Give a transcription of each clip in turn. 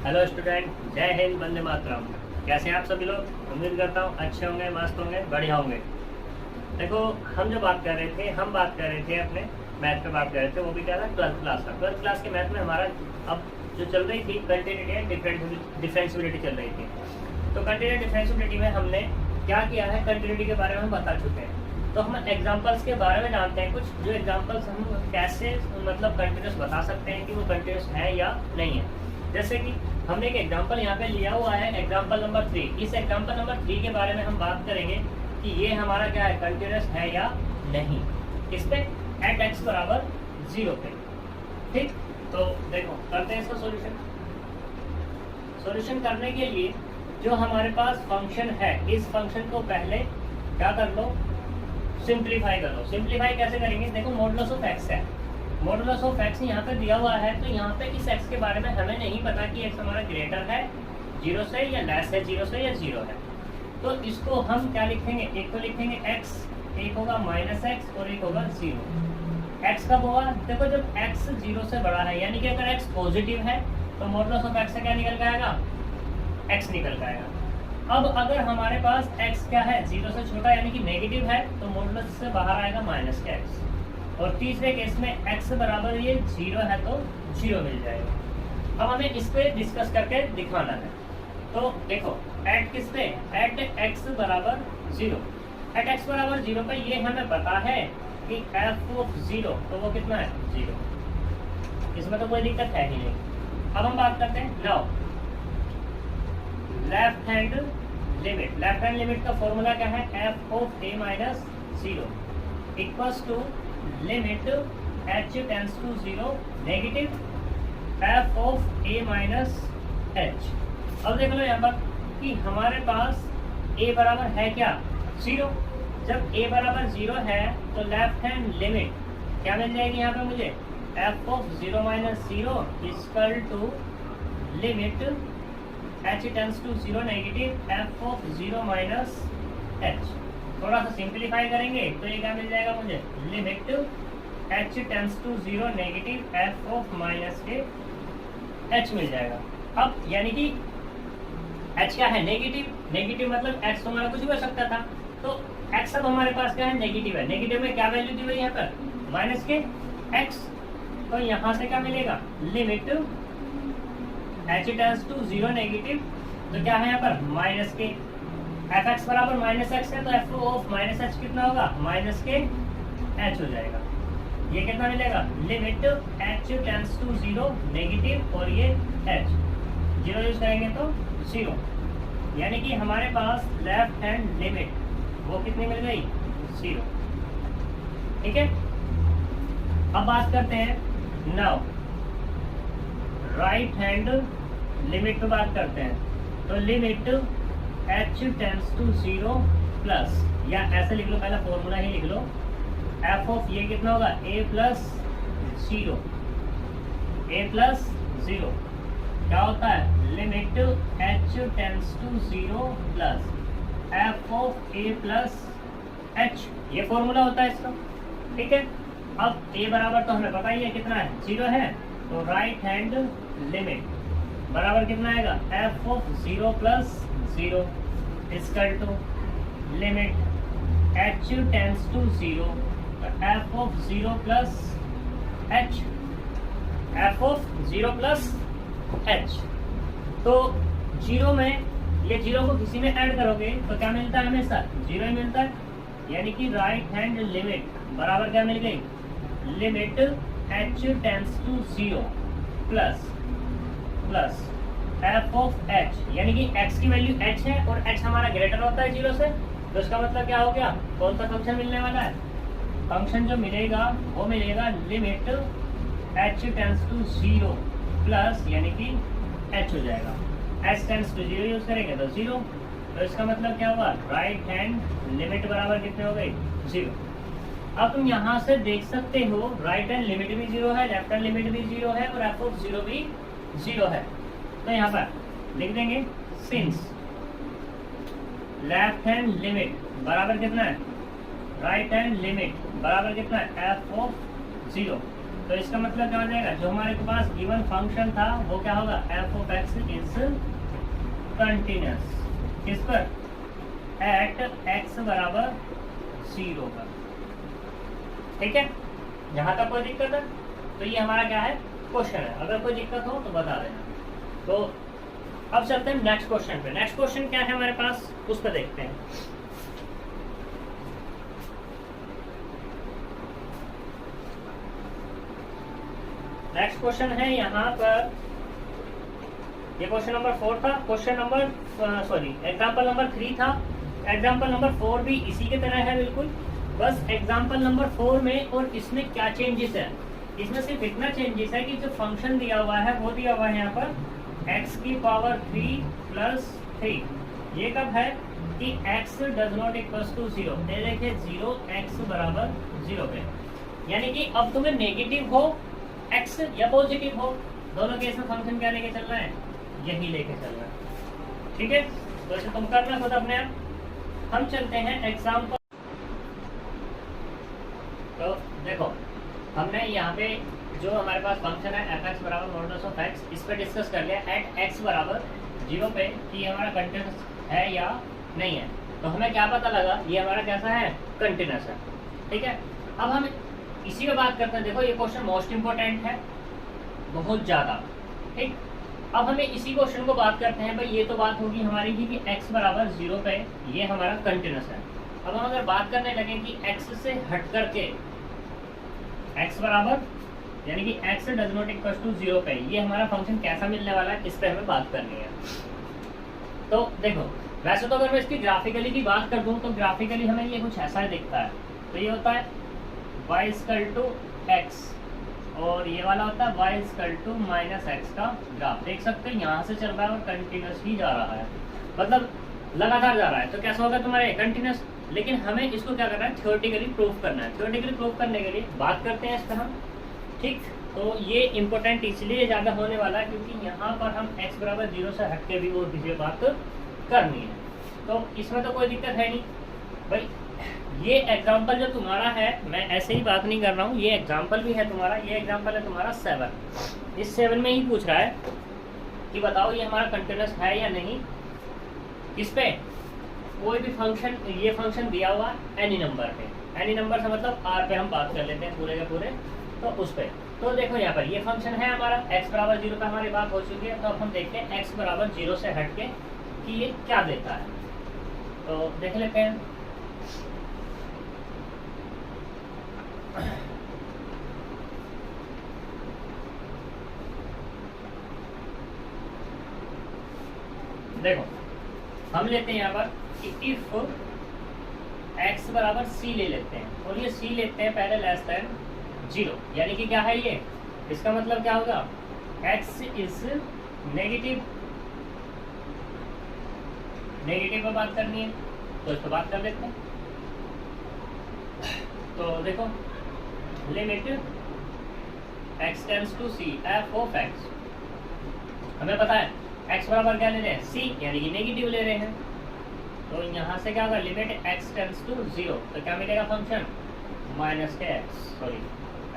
Hello student, जय हिंद, वंदे मातरम। कैसे हैं आप सभी लोग? उम्मीद करता हूँ अच्छे होंगे, मस्त होंगे, बढ़िया होंगे। देखो, हम बात कर रहे थे अपने मैथ पे बात कर रहे थे। वो भी क्या था, 12th क्लास का। 12th क्लास के मैथ में हमारा अब जो चल रही थी कंटिन्यूटी एंड डिफरेंशिबिलिटी चल रही थी। तो कंटिन्यूटी डिफरेंशिबिलिटी में हमने क्या किया है, कंटिन्यूटी के बारे में हम बता चुके हैं। तो हम एग्जाम्पल्स के बारे में जानते हैं कुछ, जो एग्जाम्पल्स हम कैसे मतलब कंटिन्यूस बता सकते हैं कि वो कंटिन्यूस है या नहीं है। जैसे कि हमने एक एग्जाम्पल यहाँ पे लिया हुआ है, एग्जाम्पल नंबर 3। इस एग्जाम्पल नंबर 3 के बारे में हम बात करेंगे कि ये हमारा क्या है, कंटिन्यूस है या नहीं। इस पे एट एक्स बराबर 0 पे। ठीक, तो देखो करते हैं इसका सॉल्यूशन। सॉल्यूशन करने के लिए जो हमारे पास फंक्शन है, इस फंक्शन को पहले क्या कर लो, सिंप्लीफाई कर लो। सिंप्लीफाई कैसे करेंगे? देखो, मॉडुलस ऑफ एक्स है, मॉडुलस ऑफ एक्स यहाँ पे दिया हुआ है। तो यहाँ पे इस एक्स के बारे में हमें नहीं पता कि एक्स हमारा ग्रेटर है 0 से या लेस है 0 से या 0 है। तो इसको हम क्या लिखेंगे, एक तो लिखेंगे एक्स, एक होगा माइनस एक्स और एक होगा 0। एक्स कब होगा? देखो, जब एक्स 0 से बड़ा है, यानी कि अगर एक्स पॉजिटिव है तो मॉडुलस ऑफ एक्स से क्या निकल के आएगा, एक्स निकल के आएगा। अब अगर हमारे पास x क्या है, 0 से छोटा यानी कि नेगेटिव है, तो मॉडुलस से बाहर आएगा माइनस का x। और तीसरे केस में x बराबर ये 0 है तो 0 मिल जाएगा। अब हमें इस पे डिस्कस करके दिखाना है। तो देखो, एट किस पे, एट x बराबर 0। एट x बराबर 0 पे ये हमें पता है कि f ऑफ 0, तो वो कितना है, 0। इसमें तो कोई दिक्कत है ही नहीं। अब हम बात करते हैं now left hand limit. Left hand limit का फॉर्मूला क्या है, f of a minus 0 equals to limit h tends to 0 negative f of a minus h। अब देख लो यहाँ पर कि हमारे पास a बराबर है क्या, 0। जब a बराबर 0 है तो लेफ्ट हैंड लिमिट क्या मिल जाएगी यहाँ पे मुझे, f of 0 minus 0 equal to limit h tends to 0 negative f of 0 minus h। थोड़ा सा सिंप्लीफाई करेंगे तो ये क्या मिल जाएगा मुझे, limit h tends to 0 negative f of minus के h मिल जाएगा। अब यानी कि h क्या है, नेगेटिव। नेगेटिव मतलब x हमारा कुछ भी हो सकता था, तो x अब हमारे पास क्या है, नेगेटिव है। नेगेटिव में क्या वैल्यू दी हुई है यहाँ पर, माइनस के x। तो यहाँ से क्या मिलेगा, limit h tends to 0 negative, तो क्या है यहाँ पर माइनस के, fx बराबर माइनस एक्स है, तो f ऑफ माइनस h कितना होगा, माइनस के h हो जाएगा। ये कितना मिलेगा, limit h tends to 0 negative और ये h 0 यूज करेंगे तो 0, यानी कि हमारे पास लेफ्ट हैंड लिमिट वो कितनी मिल गई, 0। ठीक है, अब बात करते हैं नाउ राइट हैंड लिमिट पे बात करते हैं। तो limit h tends to 0 plus, या ऐसे लिख लो, पहला फॉर्मूला ही लिख लो, f ऑफ ये कितना होगा, a प्लस 0। a प्लस 0 क्या होता है, limit h tends to 0 plus f of a plus h। ये फॉर्मूला होता है इसका। ठीक है, अब a बराबर तो हमें पता ही है कितना है, 0 है, तो राइट हैंड लिमिट बराबर कितना आएगा, f of 0 plus 0 equal to limit h tends to 0, तो f of 0 plus h, f of 0 plus h। तो 0 में ये 0 को किसी में ऐड करोगे तो क्या मिलता है, हमेशा 0 ही मिलता है। यानी कि राइट हैंड लिमिट बराबर क्या मिल गई, limit h tends to 0 plus plus f of h, यानी कि x की वैल्यू h है और h हमारा ग्रेटर होता है 0 से, तो इसका मतलब क्या हो गया, कौन सा फंक्शन मिलने वाला है, फंक्शन जो मिलेगा वो मिलेगा limit h tends to 0 plus, यानी कि h हो जाएगा, h टेंड्स टू 0 यूज करेंगे तो 0। तो इसका मतलब क्या हुआ, राइट हैंड लिमिट बराबर कितने हो गई, 0। अब तुम यहाँ से देख सकते हो राइट हैंड लिमिट भी 0 है, लेफ्ट हैंड लिमिट भी 0 है और f ऑफ 0 भी 0 है। तो यहाँ पर लिख देंगे सिंस लेफ्ट हैंड लिमिट बराबर कितना है, राइट हैंड लिमिट बराबर कितना है, f ऑफ 0 तो इसका मतलब क्या हो जाएगा, जो हमारे पास गिवन फंक्शन था वो क्या होगा, F of x is continuous किस पर, एट एक्स बराबर 0 पर। ठीक है, यहाँ तक कोई दिक्कत है? तो ये हमारा क्या है, क्वेश्चन है। अगर कोई दिक्कत हो तो बता देना। तो अब चलते हैं नेक्स्ट क्वेश्चन पे। नेक्स्ट क्वेश्चन क्या है हमारे पास, उस पर देखते हैं। नेक्स्ट क्वेश्चन है यहाँ पर, ये क्वेश्चन नंबर 4 था। क्वेश्चन नंबर एग्जाम्पल नंबर 3 था। एग्जाम्पल नंबर 4 भी इसी की तरह है बिल्कुल, बस एग्जाम्पल नंबर 4 में और इसमें क्या चेंजेस है, इसमें सिर्फ इतना चेंजेस है कि जो फंक्शन दिया हुआ है वो दिया हुआ है यहाँ पर x की पावर 3 प्लस 3। ये कब है कि x does not equals to 0, ये देखिए 0 x बराबर 0 पे, यानी कि अब तुम्हें नेगेटिव हो x या पॉजिटिव हो, दोनों केस में फंक्शन क्या लेके चलना है, यही लेके चलना है। ठीक है, तो इसे तुम करना खुद अपने आप। हम चलते हैं एग्जाम्पल। तो देखो, हमने यहाँ पे जो हमारे पास फंक्शन है एफ एक्स बराबर मॉडुलस ऑफ एक्स, इस पर डिस्कस कर लिया एट एक्स बराबर 0 पे कि हमारा कंटिन्यूस है या नहीं है। तो हमें क्या पता लगा, ये हमारा कैसा है, कंटिन्यूस है। ठीक है, अब हम इसी पे बात करते हैं। देखो ये क्वेश्चन मोस्ट इंपोर्टेंट है, बहुत ज़्यादा। ठीक, अब हमें इसी क्वेश्चन को बात करते हैं। भाई ये तो बात होगी हमारी कि x बराबर 0 पे ये हमारा कंटिन्यूस है। अब हम अगर बात करने लगे कि x से हट करके x बराबर यानी कि x does not equal to 0 पे ये हमारा फंक्शन कैसा मिलने वाला है, इस पर हमें बात करनी है। तो देखो, वैसे तो अगर मैं इसकी ग्राफिकली की बात कर दूं तो ग्राफिकली हमें ये कुछ ऐसा दिखता है। तो ये होता है y इक्वल टू x और ये वाला होता है y equal to minus x का ग्राफ। देख सकते हैं यहाँ से चल रहा है और कंटिन्यूस ही जा रहा है, मतलब लगातार जा रहा है। तो कैसा होगा तुम्हारे, कंटिन्यूस। लेकिन हमें इसको क्या करना है, थ्योरेटिकली प्रूफ करना है। थ्योरेटिकली प्रूफ करने के लिए बात करते हैं इस पर हम। ठीक, तो ये इंपॉर्टेंट इसलिए ज़्यादा होने वाला है क्योंकि यहाँ पर हम x बराबर 0 से हट के भी और किसी बात करनी है। तो इसमें तो कोई दिक्कत है नहीं भाई। ये एग्जाम्पल जो तुम्हारा है, मैं ऐसे ही बात नहीं कर रहा हूँ, ये एग्जाम्पल भी है तुम्हारा। ये एग्जाम्पल है तुम्हारा 7। इस 7 में ही पूछ रहा है कि बताओ ये हमारा कंटिन्यूस है या नहीं। किस पे, कोई भी फंक्शन, ये फंक्शन दिया हुआ एनी नंबर पे, एनी नंबर से मतलब r पे हम बात कर लेते हैं पूरे के पूरे। तो उस पे तो देखो यहाँ पर ये फंक्शन है हमारा x बराबर 0 पे हमारी बात हो चुकी है। तो अब हम देखते हैं x बराबर 0 से हट के कि ये क्या देता है। तो देख लेते हैं। देखो, हम लेते हैं यहाँ पर कि इफ x बराबर c ले लेते हैं और ये c लेते हैं पहले लेस देन 0, यानी कि क्या है ये, इसका मतलब क्या होगा, x इज नेगेटिव। नेगेटिव पर बात करनी है तो इस पर बात कर लेते हैं। तो देखो, limit x tends to c f of x, हमें पता है x बराबर क्या ले रहे हैं, c, यानी कि नेगेटिव ले रहे हैं। तो यहाँ से क्या होगा, लिमिट x टेंड्स टू 0, तो क्या मिलेगा फंक्शन, माइनस के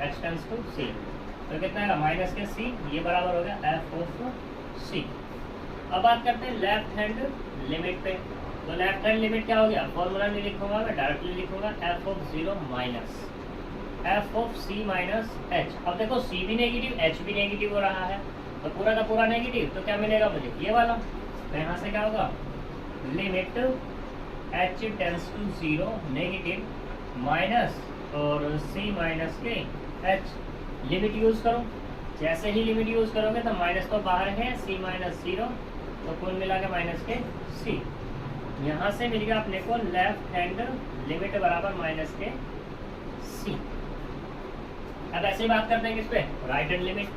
x टेंड्स टू c, तो कितना है माइनस के c, ये बराबर हो गया f ऑफ c। अब बात करते हैं लेफ्ट हैंड लिमिट पे। तो लेफ्ट हैंड लिमिट क्या हो गया, फॉर्मूला नहीं लिखूंगा मैं, डायरेक्टली लिखूंगा f of 0 minus f of c minus h। अब देखो c भी नेगेटिव, h भी नेगेटिव हो रहा है, तो पूरा का पूरा नेगेटिव, तो क्या मिलेगा मुझे, ये वाला। तो यहाँ से क्या होगा, limit h tends to 0 negative minus और c माइनस के h। लिमिट यूज़ करो, जैसे ही लिमिट यूज़ करोगे तो माइनस तो बाहर है, c माइनस 0, तो कुल मिला के माइनस के c। यहाँ से मिल गया अपने को लेफ्ट हैंड लिमिट बराबर माइनस के c। अब ऐसे ही बात करते हैं किस पे, राइट हैंड लिमिट।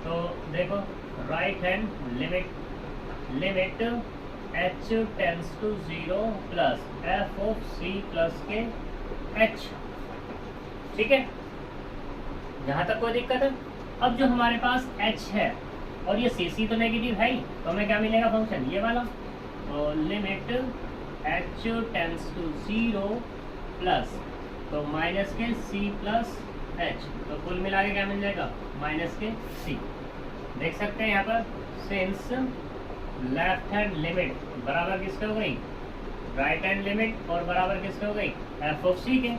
तो देखो, right hand limit h tends to 0 plus f of c plus के h। ठीक है, यहाँ तक कोई दिक्कत है। अब जो हमारे पास h है और ये c तो नेगेटिव है ही, तो हमें क्या मिलेगा फंक्शन, ये वाला। तो limit h tends to 0 plus, तो माइनस के c प्लस एच, तो कुल मिला के क्या मिल जाएगा माइनस के सी। देख सकते हैं यहाँ पर सिंस लेफ्ट हैंड लिमिट बराबर किसके हो गई, राइट हैंड लिमिट, और बराबर किसके हो गई, एफ ऑफ सी के।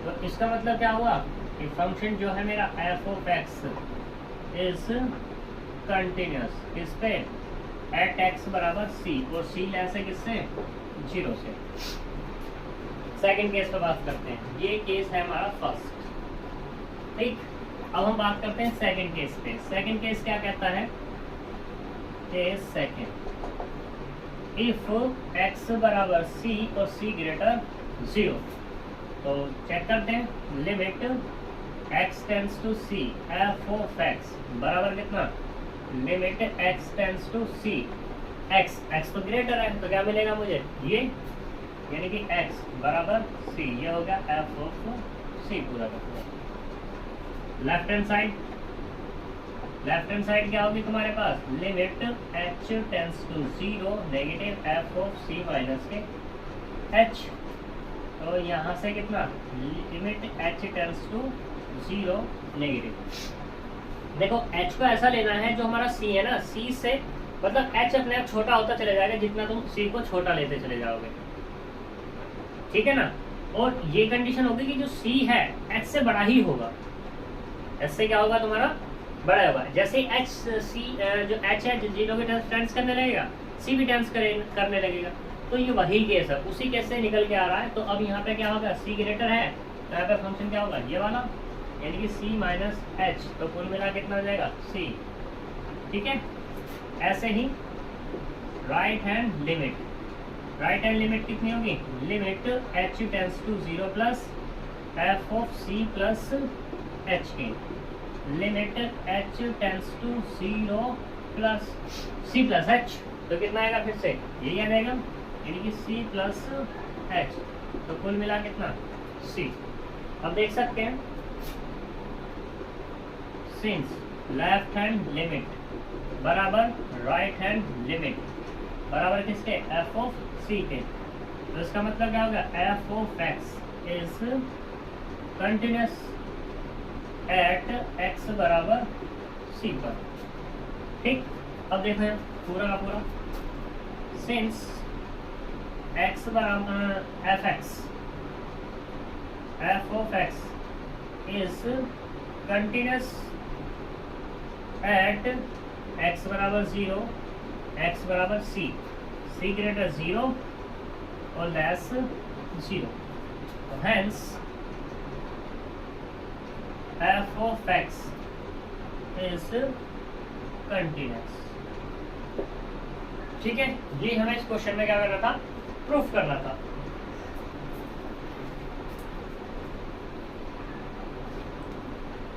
तो इसका मतलब क्या हुआ कि फंक्शन जो है मेरा F of x is continuous किस पे, एट एक्स बराबर सी, और सी लेस है किससे, 0 से। सेकंड केस पे बात करते हैं, ये केस है हमारा फर्स्ट, ठीक। अब हम बात करते हैं सेकंड केस पे। सेकंड केस क्या कहता है, केस सेकंड, इफ एक्स बराबर सी और सी ग्रेटर 0, तो चेक करते हैं limit x tends to c f of x बराबर कितना, limit x tends to c, x तो ग्रेटर है, तो क्या मिलेगा मुझे ये, यानी कि x बराबर c, ये हो गया एफ ऑफ c पूरा का पूरा। Left hand side, left hand side क्या होगी तुम्हारे पास, limit h tends to 0 negative f of c minus के h, तो यहाँ से कितना, limit h tends to 0 negative. देखो h को ऐसा लेना है, जो हमारा c है ना, c से मतलब h अपने आप छोटा होता चले जाएगा जितना तुम c को छोटा लेते चले जाओगे, ठीक है ना। और ये कंडीशन होगी कि जो c है h से बड़ा ही होगा, h से क्या होगा तुम्हारा, बड़ा होगा। जैसे h c जो h है 0 के टेंस करने लगेगा, c भी टेंस करने लगेगा, तो ये वही केस है, उसी केस से निकल के आ रहा है। तो अब यहाँ पे क्या होगा, c ग्रेटर है, तो यहाँ पे फंक्शन क्या होगा, ये वाला, यानी कि c माइनस h, तो कुल मिला कितना हो जाएगा c, ठीक है। ऐसे ही right hand limit, right hand limit कितनी होगी, limit h tends to 0 plus f of c plus h की, limit h tends to 0 plus c plus h, तो कितना आएगा, फिर से यही आ जाएगा, यानी कि c प्लस h, तो कुल मिला कितना c। अब देख सकते हैं सिंस लेफ्ट हैंड लिमिट बराबर राइट हैंड लिमिट बराबर किसके, एफ ऑफ सी के, तो इसका मतलब क्या होगा, F of x is continuous at x बराबर सी पर, ठीक। अब देखो यहाँ पूरा का पूरा, सिंस एक्स बराबर F of x is continuous at x बराबर 0, एक्स बराबर सी, सी ग्रेटर 0 और लेस 0, तो hence F of x is continuous, ठीक है। ये हमें इस क्वेश्चन में क्या करना था, प्रूफ करना था।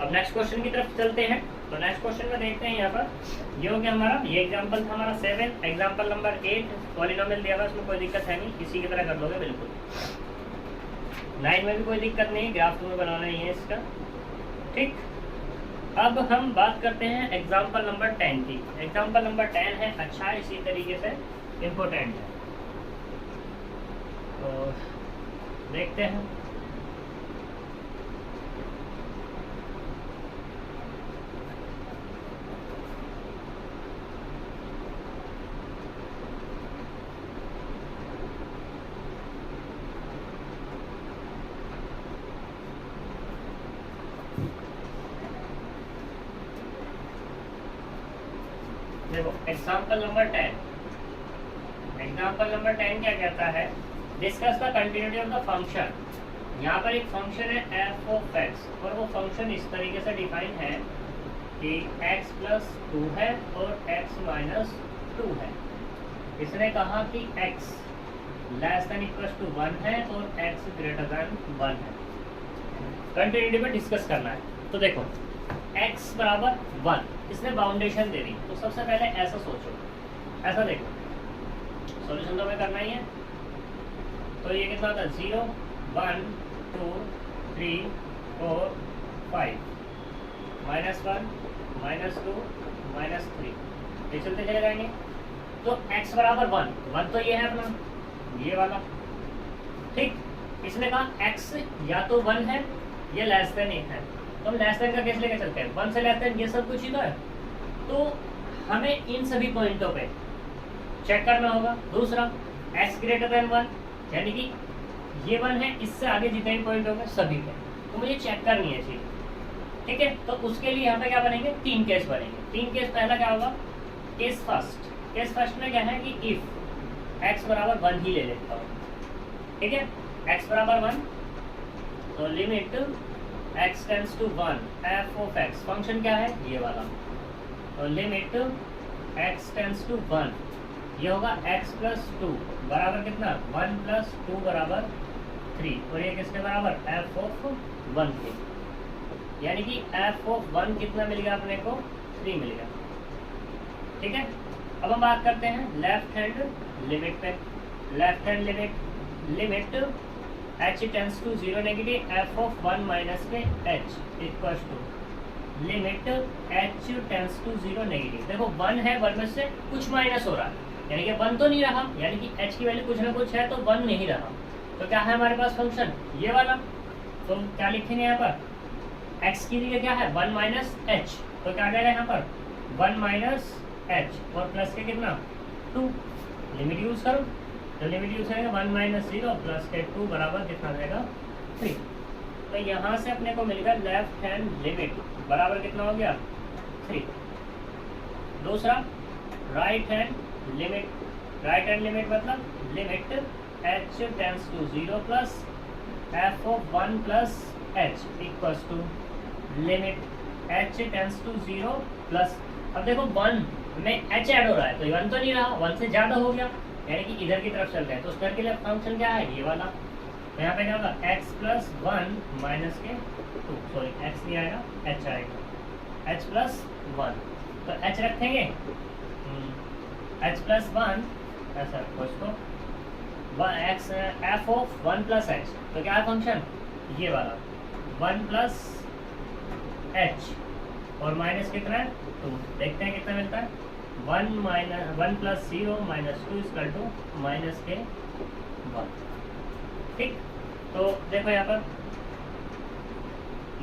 अब नेक्स्ट क्वेश्चन की तरफ चलते हैं। तो नेक्स्ट क्वेश्चन में देखते हैं, यहाँ पर ये हो गया हमारा, ये एग्जांपल था हमारा 7, एग्जांपल नंबर 8 पॉलिनोमियल दिया हुआ, इसमें कोई दिक्कत है नहीं, इसी की तरह कर लोगे बिल्कुल। 9 में भी कोई दिक्कत नहीं, ग्राफ तुम्हें बनाना ही है इसका, ठीक। अब हम बात करते हैं एग्जांपल नंबर 10 की। एग्जांपल नंबर 10 है, अच्छा है, इसी तरीके से इम्पोर्टेंट है, तो देखते हैं। देखो एग्जाम्पल नंबर 10, एग्जाम्पल नंबर 10 क्या कहता है, discuss the continuity of the function. यहाँ पर एक फंक्शन है एफ ऑफ एक्स, और वो फंक्शन इस तरीके से डिफाइन है कि x प्लस 2 है और x माइनस 2 है। इसने कहा कि x less than equal to 1 है और x ग्रेटर देन 1 है। कंटिन्यूटी पर डिस्कस करना है। तो देखो x बराबर 1, इसने बाउंडेशन दे दी, तो सबसे पहले ऐसा सोचो, ऐसा देखो, सॉल्यूशन तो हमें करना ही है। तो ये कितना था, 0 1 2 3 4 5 -1 -2 -3, ये चलते चले जाएंगे। तो x बराबर 1 तो ये है अपना ये वाला, ठीक। इसने कहा x या तो 1 है या लेस देन 1 है, तो हम लेस देन का केस लेके चलते हैं, 1 से लेस देन ये सब कुछ ही तो है। तो हमें इन सभी पॉइंटों पे चेक करना होगा। दूसरा x ग्रेटर देन 1, यानी कि ये 1 है, इससे आगे जितने भी पॉइंट होंगे सभी पे तो मुझे चेक करनी है चीज, ठीक है। तो उसके लिए यहाँ पे क्या बनेंगे, 3 केस बनेंगे। 3 केस, पहला क्या होगा, केस फर्स्ट। केस फर्स्ट में क्या है कि इफ x बराबर 1 ही ले लेता हूँ, ठीक है। x बराबर 1, तो limit x tends to 1 f of x, function क्या है ये वाला, तो लिमिट x टेंड्स टू 1, ये होगा x प्लस 2 बराबर कितना, 1 प्लस 2 बराबर 3, और ये किसके बराबर, f ऑफ 1 के, यानी कि f ऑफ 1 कितना मिल गया अपने को, 3 मिल गया, ठीक है। अब हम बात करते हैं लेफ्ट हैंड लिमिट पे। Left hand limit h tends to 0 negative f of 1 minus के h equals to limit h tends to 0 negative. देखो 1 है, 1 में से कुछ माइनस हो रहा है, यानी कि 1 तो नहीं रहा, यानी कि h की वैल्यू कुछ ना कुछ है, तो 1 नहीं रहा। तो क्या है हमारे पास फंक्शन ये वाला, तो क्या लिखेंगे यहाँ पर, x की लिए क्या है 1 माइनस h, तो क्या आ जाएगा यहाँ पर 1 माइनस h और प्लस के कितना 2, लिमिट यूज करो, तो लिमिट यूज करेंगे 1 माइनस 0 प्लस के 2 बराबर कितना आ जाएगा 3। तो यहाँ से अपने को मिल गया लेफ्ट हैंड लिमिट बराबर कितना हो गया 3। दूसरा right hand limit. Right hand limit मतलब limit h tends to 0 plus f of 1 plus h equals to limit h tends to 0 plus, अब देखो 1 में h ऐड हो रहा है, तो 1 तो नहीं रहा, 1 से ज़्यादा हो गया, यानी कि इधर की तरफ चल रहे हैं, तो उस तरह के लिए फंक्शन क्या है ये वाला। तो यहाँ पे क्या होगा x प्लस 1 माइनस के 2, सॉरी x नहीं आएगा h आएगा, h प्लस 1, तो h रखेंगे h प्लस 1 ऐसा रखो इसको, x f of 1 plus h, तो क्या है फंक्शन ये वाला 1 प्लस h और माइनस कितना है 2, देखते हैं कितना मिलता है 1 plus 0 minus 2 equal to minus के 1, ठीक। तो देखो यहाँ पर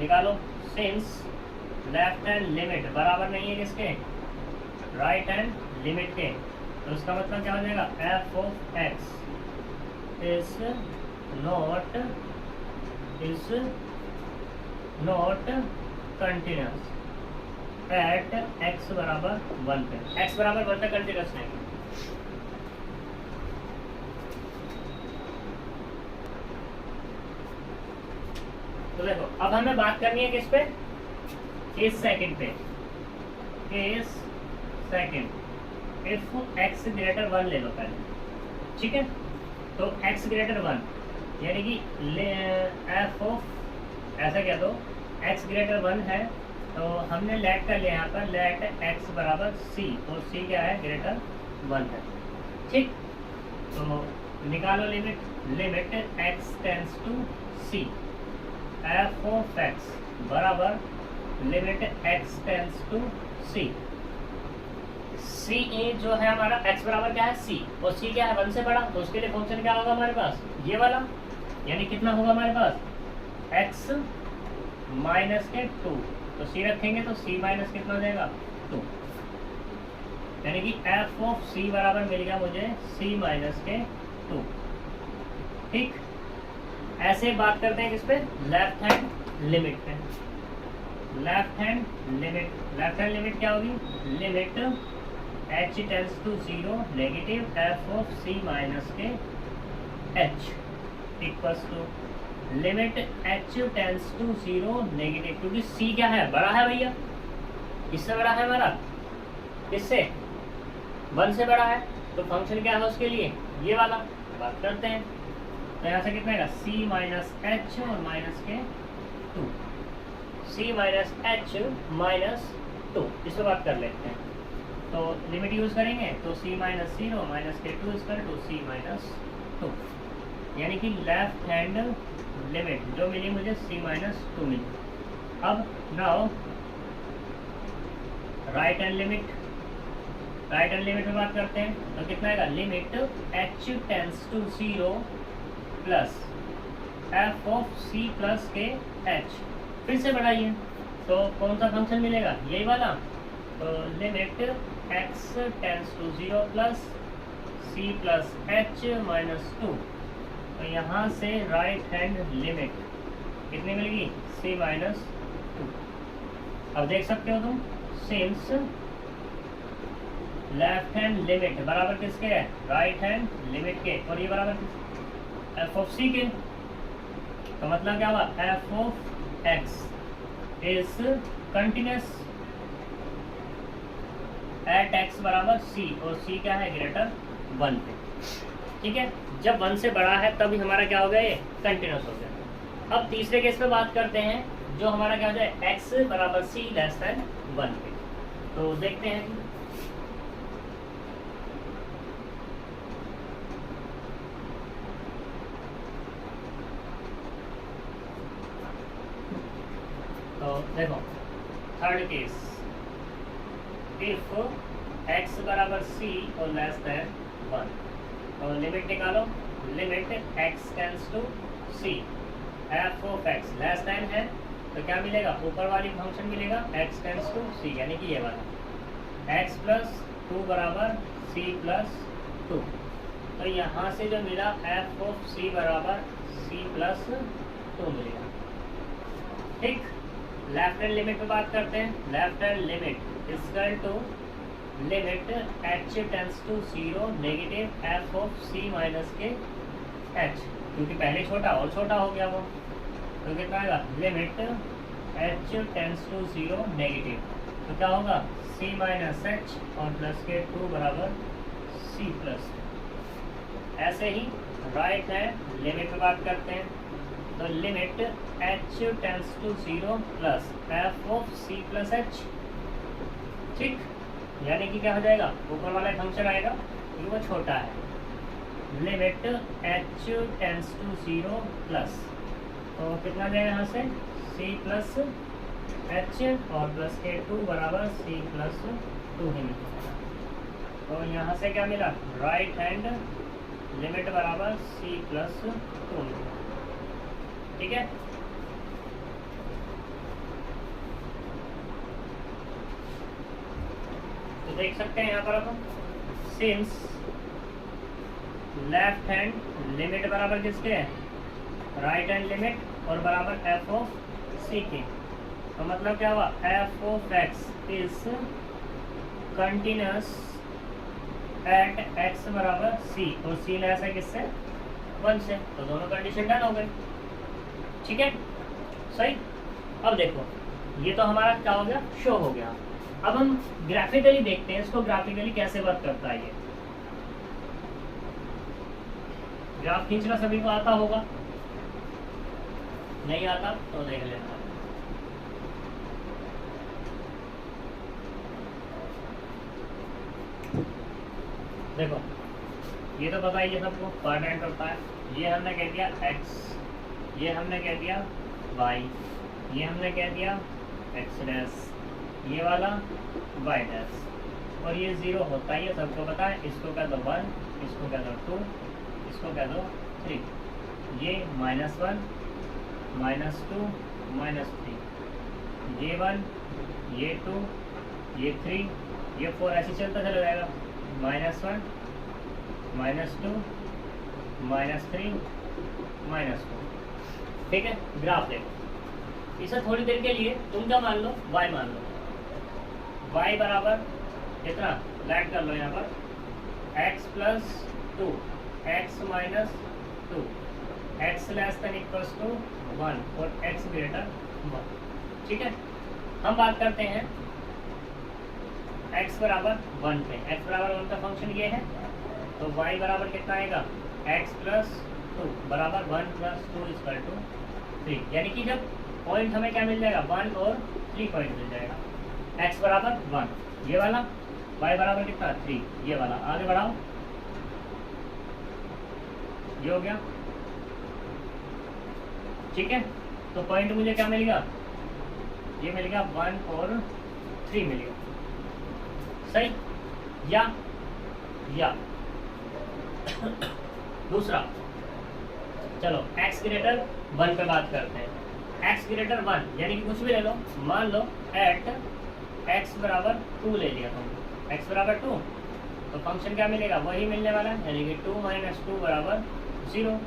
निकालो, सिंस लेफ्ट हैंड लिमिट बराबर नहीं है किसके, राइट हैंड लिमिट के, तो उसका मतलब क्या हो जाएगा f of x is not continuous at x बराबर 1 पे, x बराबर 1 पे कंटिन्यूस नहीं। तो देखो अब हमें बात करनी है किस पे, केस सेकंड पे। Case second if x greater 1 ले लो पहले, ठीक है। तो x ग्रेटर 1 यानी कि f ऑफ ऐसा क्या, दो x ग्रेटर 1 है, तो हमने लेट कर लिया यहाँ पर, लेट x बराबर c, तो c क्या है ग्रेटर 1 है, ठीक। तो निकालो limit x tends to c, f of x बराबर limit x tends to c। c जो है हमारा x बराबर क्या है c, और c क्या है 1 से बड़ा, तो उसके लिए फंक्शन क्या होगा हमारे पास ये वाला, यानी कितना होगा हमारे पास x माइनस के 2, तो c रखेंगे तो c माइनस कितना हो जाएगा 2, यानी कि f ऑफ c बराबर मिल गया मुझे c माइनस के 2, ठीक। ऐसे बात करते हैं किस पे, लेफ्ट हैंड लिमिट पे। लेफ्ट हैंड लिमिट क्या होगी, limit h tends to 0 negative f of c minus के h equals to limit h tends to 0 negative, क्योंकि c क्या है बड़ा है भैया, इससे बड़ा है हमारा, इससे 1 से बड़ा है, तो फंक्शन क्या है उसके लिए ये वाला। बात करते हैं, तो यहाँ से कितना है c माइनस h और माइनस के 2, c माइनस h माइनस 2, इस पर बात कर लेते हैं। तो लिमिट यूज करेंगे तो c माइनस 0 माइनस के 2 इक्वल टू c माइनस 2, यानी कि लेफ्ट हैंड लिमिट जो मिली मुझे c माइनस 2 मिली। अब नाउ राइट हैंड लिमिट में बात करते हैं, तो कितना आएगा limit h tends to 0 plus f of c plus के h, फिर से बढ़ाइए तो कौन सा फंक्शन मिलेगा, यही वाला। तो limit x tends to 0 plus c plus h minus 2। तो यहाँ से राइट हैंड लिमिट कितनी मिलेगी, c माइनस 2। अब देख सकते हो तुम, सिंस लेफ्ट हैंड लिमिट बराबर किसके है, राइट हैंड लिमिट के, और ये बराबर किसके, एफ ऑफ सी के। तो मतलब क्या हुआ, F of x is continuous at x बराबर सी, और सी क्या है, ग्रेटर 1 पे। ठीक है, जब 1 से बड़ा है तभी हमारा क्या हो गया, ये कंटिन्यूस हो गया। अब तीसरे केस पे बात करते हैं, जो हमारा क्या हो जाए, एक्स बराबर सी लेस देन 1 पे। तो देखते हैं, तो देखो थर्ड केस, इफ x बराबर c और लेस देन 1, तो लिमिट निकालो, limit x tends to c, f of x less than है, तो क्या मिलेगा, ऊपर वाली फंक्शन मिलेगा x टेंस टू c, यानी कि ये वाला x प्लस 2 बराबर c प्लस 2। तो यहाँ से जो मिला f ऑफ c बराबर c प्लस 2 मिलेगा। ठीक, लेफ्ट हैंड लिमिट पे बात करते हैं। Left hand limit equal to limit h tends to 0 negative f of c minus के h, क्योंकि पहले छोटा और छोटा हो गया वो, तो कितना आएगा, limit h tends to 0 negative, तो क्या होगा, c माइनस h और प्लस के 2 बराबर c प्लस। ऐसे ही राइट हैंड लिमिट पे बात करते हैं, तो limit h tends to 0 plus f of c plus h। ठीक, यानी कि क्या हो जाएगा, ऊपर वाला फंक्शन आएगा क्योंकि वो छोटा है, limit h tends to 0 plus, तो कितना जाएगा यहाँ से, c प्लस h और प्लस के 2 बराबर c प्लस 2 ही मिलेगा। तो यहाँ से क्या मिला, राइट हैंड लिमिट बराबर c प्लस 2 मिलेगा। ठीक है, तो देख सकते हैं यहाँ पर अपन, सिंस लेफ्ट हैंड लिमिट बराबर किसके है, राइट हैंड लिमिट और बराबर एफ ऑफ सी के, तो मतलब क्या हुआ, F of x is continuous at x बराबर सी, और सी लेस है किससे, 1 से, तो दोनों कंडीशन डन हो गए। ठीक है, सही। अब देखो ये तो हमारा क्या हो गया, शो हो गया। अब हम ग्राफिकली देखते हैं इसको, ग्राफिकली कैसे वर्क करता है। ये ग्राफ खींचना सभी को आता होगा, नहीं आता तो देख लेना। देखो ये तो पता ही है सबको, क्वाड्रेंट होता है। ये हमने कह दिया x, ये हमने कह दिया y, ये हमने कह दिया x डैश, ये वाला y डैश, और ये 0 होता ही है, सबको पता है। इसको कह दो 1, इसको कह दो 2, इसको कह दो 3, ये -1, -2, -3, ये 1, ये 2, ये 3, ये 4, ऐसे चलता चला जाएगा, -1, -2, -3, -4। ठीक है, ग्राफ देखो, इसे थोड़ी देर के लिए तुम क्या मान लो, y मान लो। y बराबर कितना, लाइट कर लो यहाँ पर, x plus 2, x minus 2, x less than equals to 1 और x ग्रेटर 1। ठीक है, हम बात करते हैं x बराबर 1 पे। x बराबर 1 का फंक्शन ये है, तो y बराबर कितना आएगा, x प्लस 2 बराबर 1 प्लस 2 इक्वल टू 3, यानी कि जब पॉइंट हमें क्या मिल जाएगा, 1 और 3 पॉइंट मिल जाएगा। x बराबर 1 ये वाला, y बराबर कितना 3 ये वाला। आगे बढ़ाओ, ये हो गया। ठीक है, तो पॉइंट मुझे क्या मिलेगा, ये मिलेगा 1 और 3 मिलेगा, सही। या दूसरा, चलो x ग्रेटर 1 पे बात करते हैं। x ग्रेटर 1, यानी कि कुछ भी ले लो, मान लो एट x बराबर 2 ले लिया तुमने, x बराबर 2, तो फंक्शन क्या मिलेगा, वही मिलने वाला है, यानी कि 2 - 2 बराबर 0।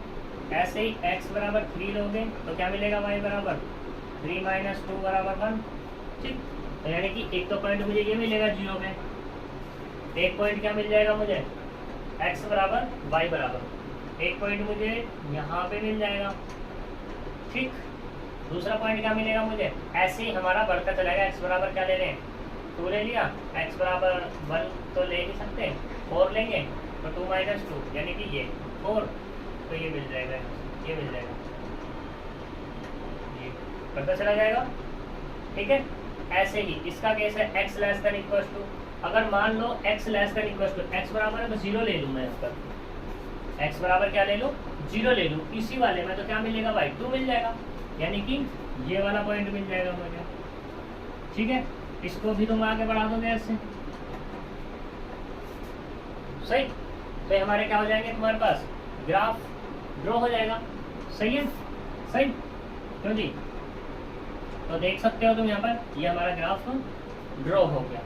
ऐसे ही x बराबर 3 लोगे तो क्या मिलेगा, y बराबर 3 - 2 बराबर 1। ठीक, तो यानी कि एक तो पॉइंट मुझे ये मिलेगा 0 पे, एक पॉइंट क्या मिल जाएगा मुझे, x बराबर y बराबर, एक पॉइंट मुझे यहाँ पे मिल जाएगा। ठीक, दूसरा पॉइंट क्या मिलेगा मुझे, ऐसे ही हमारा बढ़ता चलेगा। x बराबर क्या ले लें, 2 ले लिया, x बराबर 1 तो ले नहीं सकते, 4 लेंगे तो 2 - 2 यानी कि ये 4, तो ये मिल जाएगा, ये मिल जाएगा, ये बढ़ता चला जाएगा। ठीक है, ऐसे ही इसका केस है x less than equal to, अगर मान लो x less than equal to, x बराबर है तो 0 ले लूँ मैं, यहाँ पर x बराबर क्या ले लूँ, 0 ले लूँ, इसी वाले में तो क्या मिलेगा भाई, 2 मिल जाएगा, यानी कि ये वाला पॉइंट मिल जाएगा मुझे। ठीक है, इसको भी तुम आगे बढ़ा दोगे ऐसे, सही, तो ये हमारे क्या हो जाएंगे, तुम्हारे पास ग्राफ ड्रॉ हो जाएगा। सही है, सही, क्यों जी, तो देख सकते हो तुम यहाँ पर, ये हमारा ग्राफ ड्रॉ हो गया।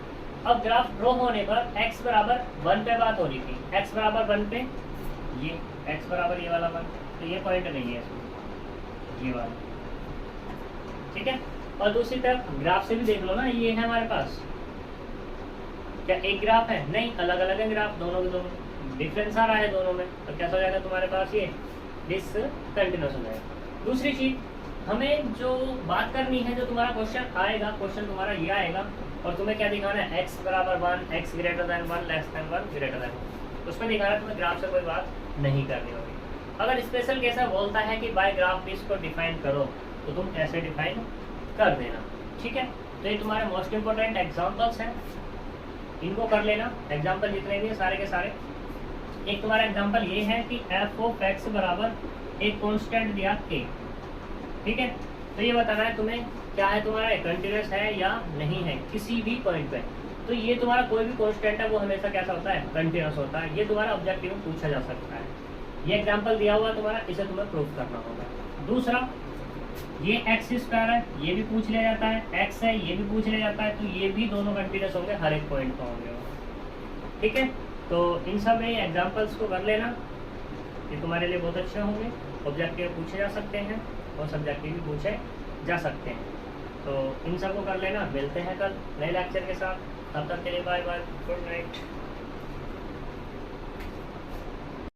अब ग्राफ ड्रॉ होने पर x बराबर 1 पे बात हो रही थी, x बराबर 1 पे ये x बराबर ये वाला 1, तो ये पॉइंट नहीं है इसमें, ये वाला। ठीक है, और दूसरी तरफ ग्राफ से भी देख लो ना, ये है हमारे पास, क्या एक ग्राफ है, नहीं, अलग अलग है ग्राफ, दोनों के दोनों डिफरेंस आ रहा है दोनों में, तो क्या हो जाएगा तुम्हारे पास, ये डिसकंटिन्यूअस हो जाएगा। दूसरी चीज हमें जो बात करनी है, जो तुम्हारा क्वेश्चन आएगा, क्वेश्चन तुम्हारा ये आएगा और तुम्हें क्या दिखाना है, x बराबर 1, x greater than 1, less than 1, greater than 1, उसमें दिखाना है, तुम्हें ग्राफ से कोई बात नहीं करनी होगी। अगर स्पेशल केस है, बोलता है कि बाय ग्राफ भी इसको डिफाइन करो, तो तुम ऐसे डिफाइन कर देना। ठीक है, तो ये तुम्हारे मोस्ट इंपॉर्टेंट एग्जाम्पल्स हैं, इनको कर लेना, एग्जाम्पल जितने भी हैं सारे के सारे। एक तुम्हारा एग्जाम्पल ये है कि एफ ऑफ एक्स बराबर एक कॉन्स्टेंट दिया k, ठीक है, तो ये बताना है तुम्हें क्या है, तुम्हारा कंटिन्यूस है या नहीं है किसी भी पॉइंट पे। तो ये तुम्हारा कोई भी कांस्टेंट है वो हमेशा कैसा होता है, कंटिन्यूस होता है। ये तुम्हारा ऑब्जेक्टिव में पूछा जा सकता है, ये एग्जांपल दिया हुआ तुम्हारा, इसे तुम्हें प्रूफ करना होगा। दूसरा, ये एक्स स्क्वायर है, ये भी पूछ लिया जाता है, एक्स है ये भी पूछ लिया जाता है, तो ये भी दोनों कंटिन्यूस होंगे, हर एक पॉइंट पर होंगे। ठीक है, तो इन सब में एग्जाम्पल्स को कर लेना, ये तुम्हारे लिए बहुत अच्छे होंगे। ऑब्जेक्टिव पूछे जा सकते हैं और सब्जेक्टिव भी पूछे जा सकते हैं, तो इन सब को कर लेना। मिलते हैं कल नए लेक्चर के साथ, तब तक के लिए बाय बाय, गुड नाइट।